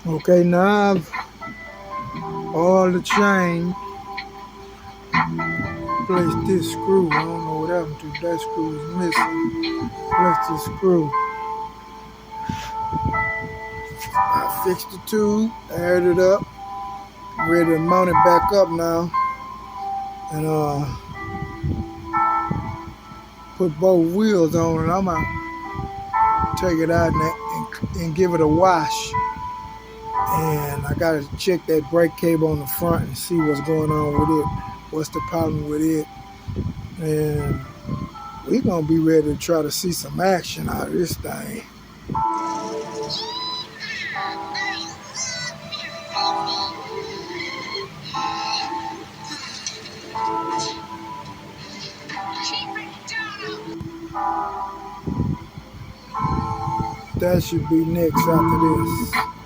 Okay, now I've oiled the chain, placed this screw. I don't know what happened to that screw is missing. Place this screw. I fixed the tube, aired it up, ready to mount it back up now, and put both wheels on it. I'm gonna take it out and give it a wash. And I gotta check that brake cable on the front and see what's going on with it. What's the problem with it? And we're gonna be ready to try to see some action out of this thing. That should be next after this.